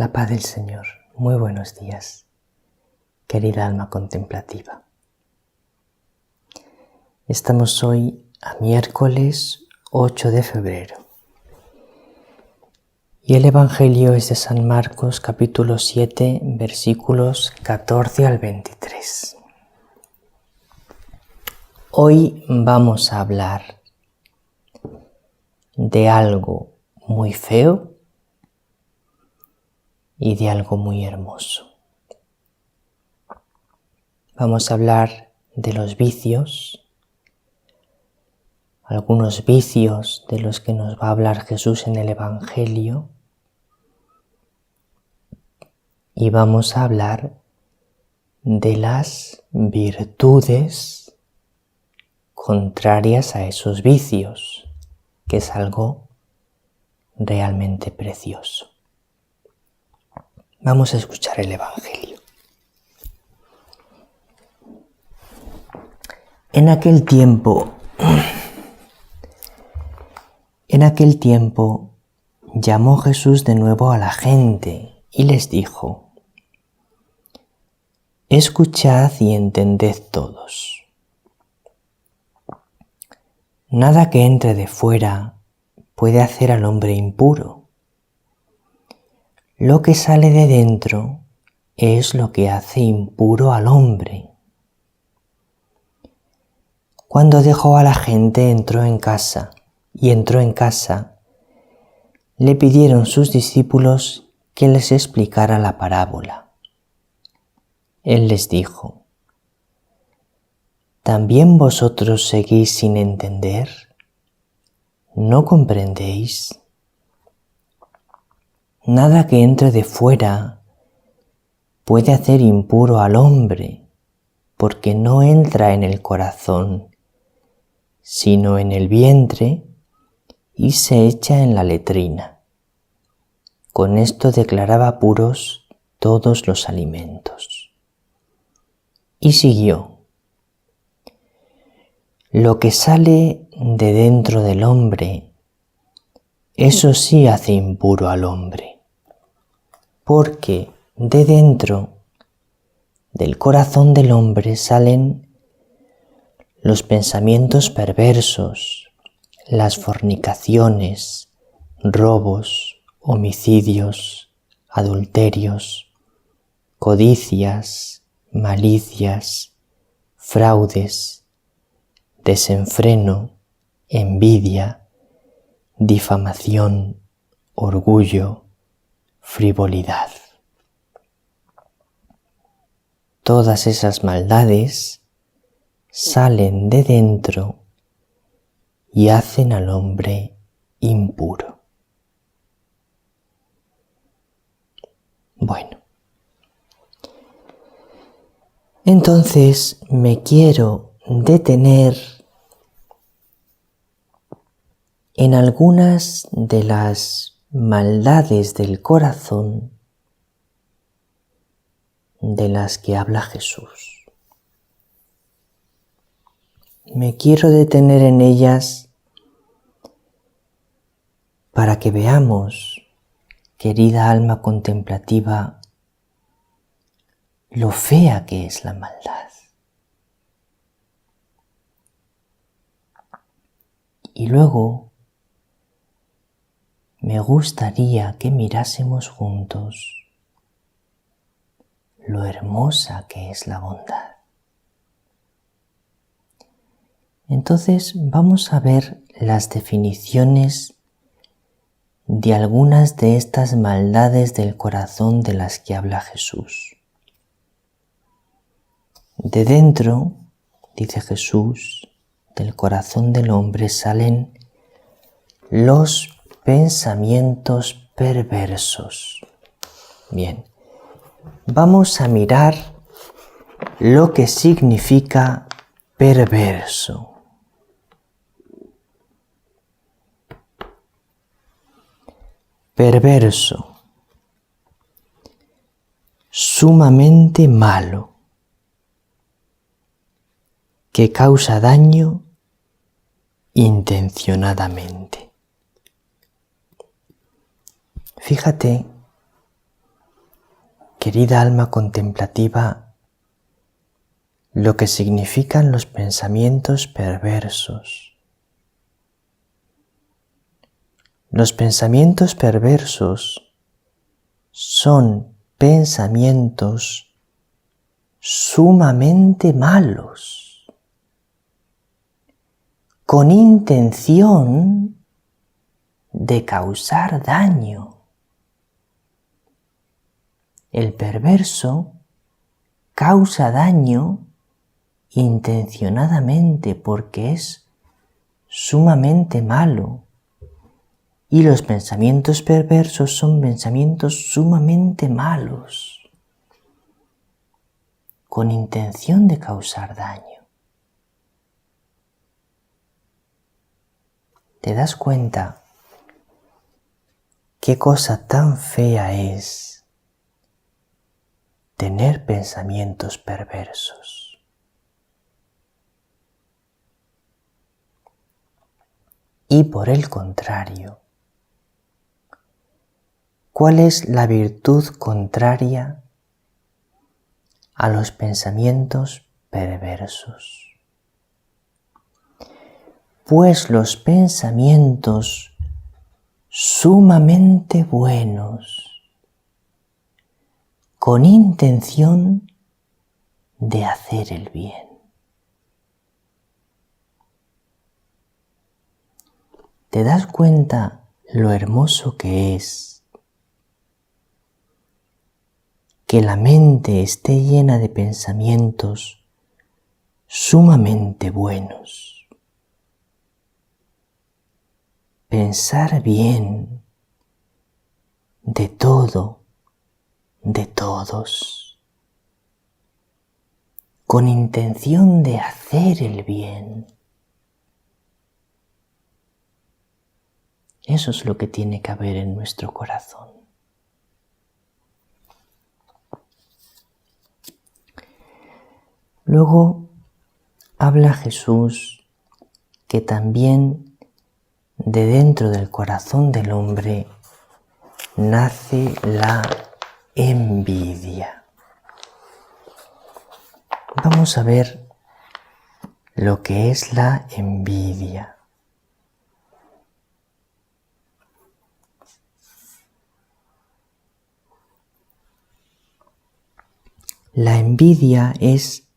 La paz del Señor. Muy buenos días, querida alma contemplativa. Estamos hoy a miércoles 8 de febrero y el Evangelio es de San Marcos capítulo 7 versículos 14 al 23. Hoy vamos a hablar de algo muy feo y de algo muy hermoso. Vamos a hablar de los vicios, algunos vicios de los que nos va a hablar Jesús en el Evangelio, y vamos a hablar de las virtudes contrarias a esos vicios, que es algo realmente precioso. Vamos a escuchar el Evangelio. En aquel tiempo llamó Jesús de nuevo a la gente y les dijo: escuchad y entended todos. Nada que entre de fuera puede hacer al hombre impuro. Lo que sale de dentro es lo que hace impuro al hombre. Cuando dejó a la gente entró en casa, le pidieron sus discípulos que les explicara la parábola. Él les dijo: ¿también vosotros seguís sin entender? ¿No comprendéis? Nada que entre de fuera puede hacer impuro al hombre, porque no entra en el corazón, sino en el vientre y se echa en la letrina. Con esto declaraba puros todos los alimentos. Y siguió: lo que sale de dentro del hombre, eso sí hace impuro al hombre, porque de dentro del corazón del hombre salen los pensamientos perversos, las fornicaciones, robos, homicidios, adulterios, codicias, malicias, fraudes, desenfreno, envidia, difamación, orgullo, frivolidad. Todas esas maldades salen de dentro y hacen al hombre impuro. Bueno, entonces me quiero detener en algunas de las maldades del corazón de las que habla Jesús. Me quiero detener en ellas para que veamos, querida alma contemplativa, lo fea que es la maldad. Y luego me gustaría que mirásemos juntos lo hermosa que es la bondad. Entonces vamos a ver las definiciones de algunas de estas maldades del corazón de las que habla Jesús. De dentro, dice Jesús, del corazón del hombre salen los pensamientos perversos. Bien, vamos a mirar lo que significa perverso. Perverso, sumamente malo, que causa daño intencionadamente. Fíjate querida alma contemplativa, lo que significan los pensamientos perversos. Los pensamientos perversos son pensamientos sumamente malos, con intención de causar daño. El perverso causa daño intencionadamente porque es sumamente malo. Y los pensamientos perversos son pensamientos sumamente malos, con intención de causar daño. ¿Te das cuenta qué cosa tan fea es tener pensamientos perversos? Y por el contrario, ¿cuál es la virtud contraria a los pensamientos perversos? Pues los pensamientos sumamente buenos, con intención de hacer el bien. ¿Te das cuenta lo hermoso que es que la mente esté llena de pensamientos sumamente buenos? Pensar bien de todo, de todos, con intención de hacer el bien. Eso es lo que tiene que haber en nuestro corazón. Luego habla Jesús que también de dentro del corazón del hombre nace la envidia. Vamos a ver lo que es la envidia. La envidia es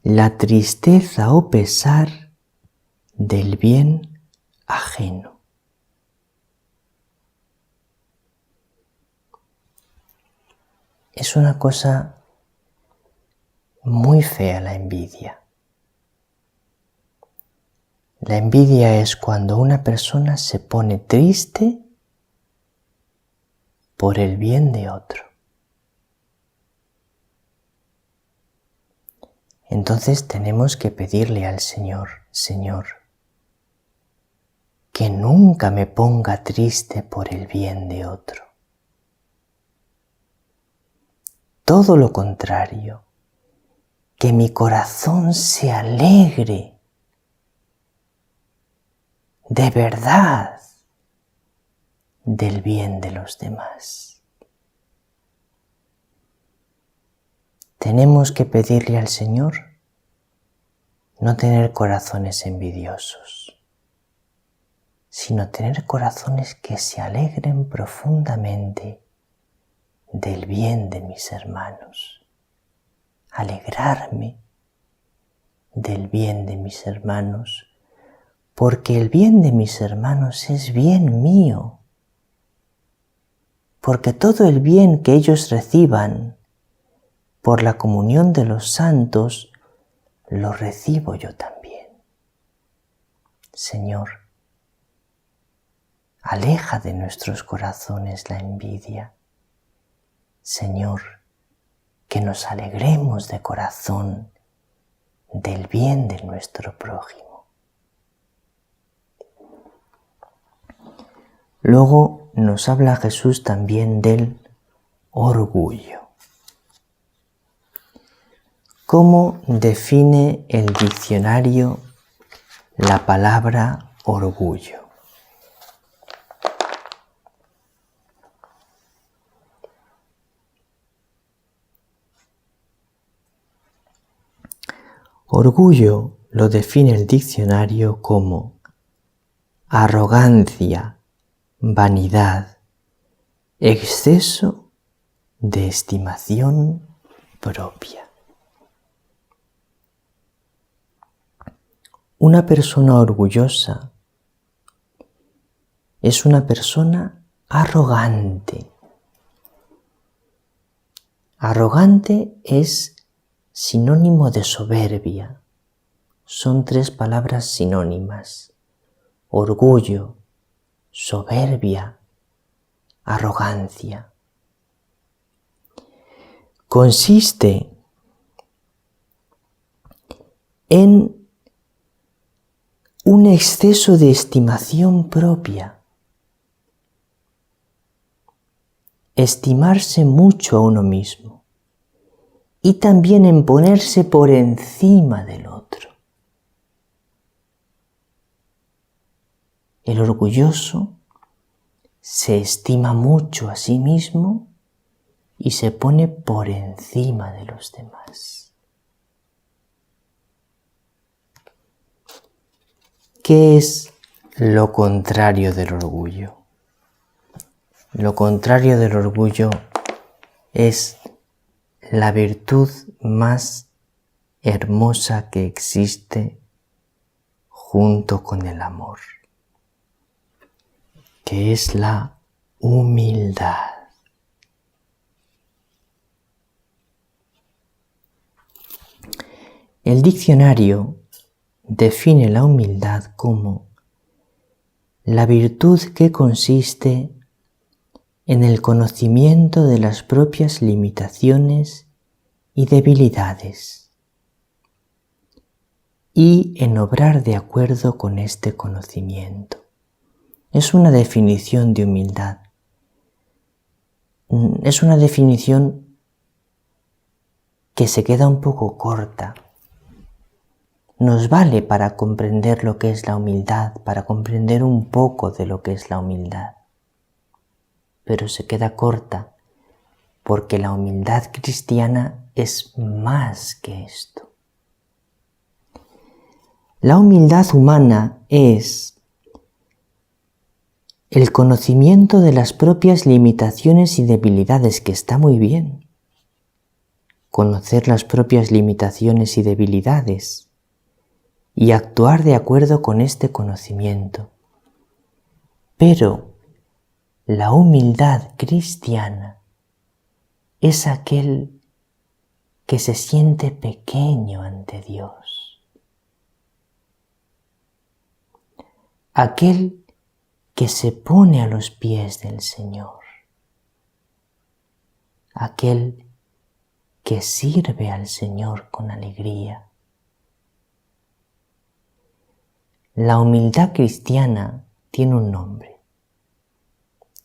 la tristeza o pesar del bien ajeno. Es una cosa muy fea la envidia. La envidia es cuando una persona se pone triste por el bien de otro. Entonces tenemos que pedirle al Señor, Señor, que nunca me ponga triste por el bien de otro. Todo lo contrario, que mi corazón se alegre de verdad del bien de los demás. Tenemos que pedirle al Señor no tener corazones envidiosos, sino tener corazones que se alegren profundamente del bien de mis hermanos. Alegrarme del bien de mis hermanos, porque el bien de mis hermanos es bien mío, porque todo el bien que ellos reciban por la comunión de los santos, lo recibo yo también. Señor, aleja de nuestros corazones la envidia. Señor, que nos alegremos de corazón del bien de nuestro prójimo. Luego nos habla Jesús también del orgullo. ¿Cómo define el diccionario la palabra orgullo? Orgullo lo define el diccionario como arrogancia, vanidad, exceso de estimación propia. Una persona orgullosa es una persona arrogante. Arrogante es sinónimo de soberbia. Son 3 palabras sinónimas: orgullo, soberbia, arrogancia. Consiste en un exceso de estimación propia. Estimarse mucho a uno mismo y también en ponerse por encima del otro. El orgulloso se estima mucho a sí mismo y se pone por encima de los demás. ¿Qué es lo contrario del orgullo? Lo contrario del orgullo es la virtud más hermosa que existe junto con el amor, que es la humildad. El diccionario define la humildad como la virtud que consiste en el conocimiento de las propias limitaciones y debilidades y en obrar de acuerdo con este conocimiento. Es una definición de humildad. Es una definición que se queda un poco corta. Nos vale para comprender lo que es la humildad, para comprender un poco de lo que es la humildad. Pero se queda corta porque la humildad cristiana es más que esto. La humildad humana es el conocimiento de las propias limitaciones y debilidades, que está muy bien. Conocer las propias limitaciones y debilidades y actuar de acuerdo con este conocimiento. Pero la humildad cristiana es aquel que se siente pequeño ante Dios. Aquel que se pone a los pies del Señor. Aquel que sirve al Señor con alegría. La humildad cristiana tiene un nombre,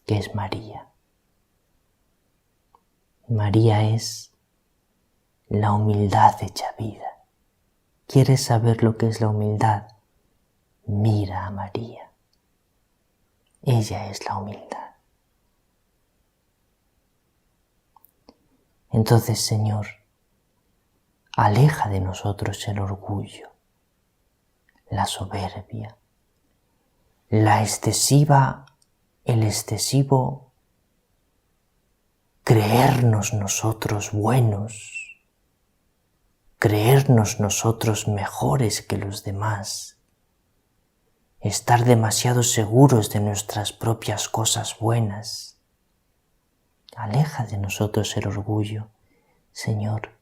que es María. María es la humildad hecha vida. ¿Quieres saber lo que es la humildad? Mira a María. Ella es la humildad. Entonces, Señor, aleja de nosotros el orgullo, la soberbia, el excesivo creernos nosotros buenos, creernos nosotros mejores que los demás, estar demasiado seguros de nuestras propias cosas buenas. Aleja de nosotros el orgullo. Señor,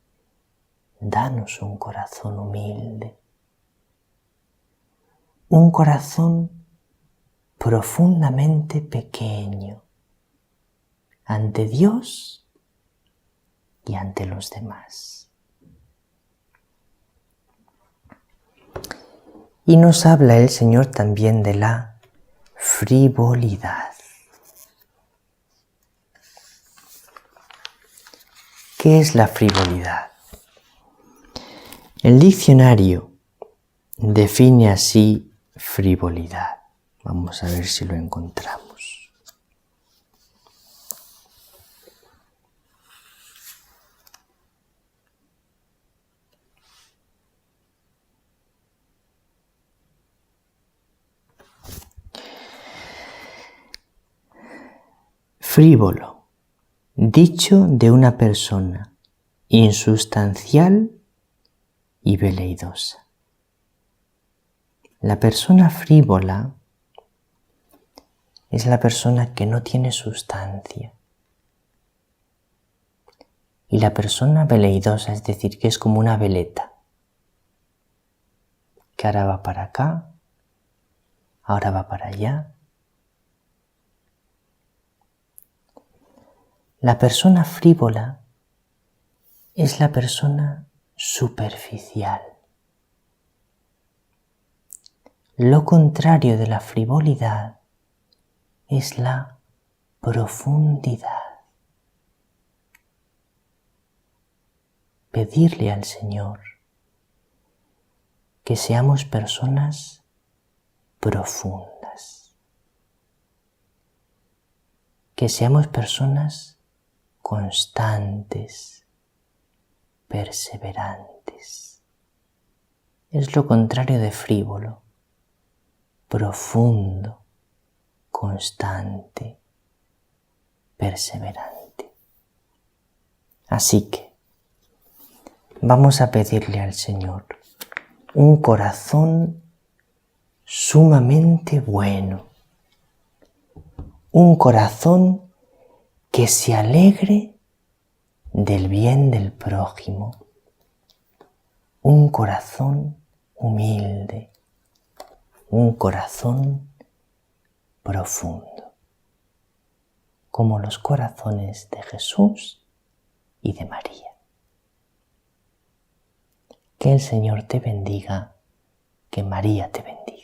danos un corazón humilde, un corazón profundamente pequeño ante Dios y ante los demás. Y nos habla el Señor también de la frivolidad. ¿Qué es la frivolidad? El diccionario define así frivolidad. Vamos a ver si lo encontramos. Frívolo, dicho de una persona insustancial y veleidosa. La persona frívola es la persona que no tiene sustancia. Y la persona veleidosa, es decir, que es como una veleta, que ahora va para acá, ahora va para allá. La persona frívola es la persona superficial. Lo contrario de la frivolidad es la profundidad. Pedirle al Señor que seamos personas profundas, que seamos personas constantes, perseverantes. Es lo contrario de frívolo, profundo, constante, perseverante. Así que vamos a pedirle al Señor un corazón sumamente bueno, un corazón que se alegre del bien del prójimo, un corazón humilde, un corazón profundo, como los corazones de Jesús y de María. Que el Señor te bendiga, que María te bendiga.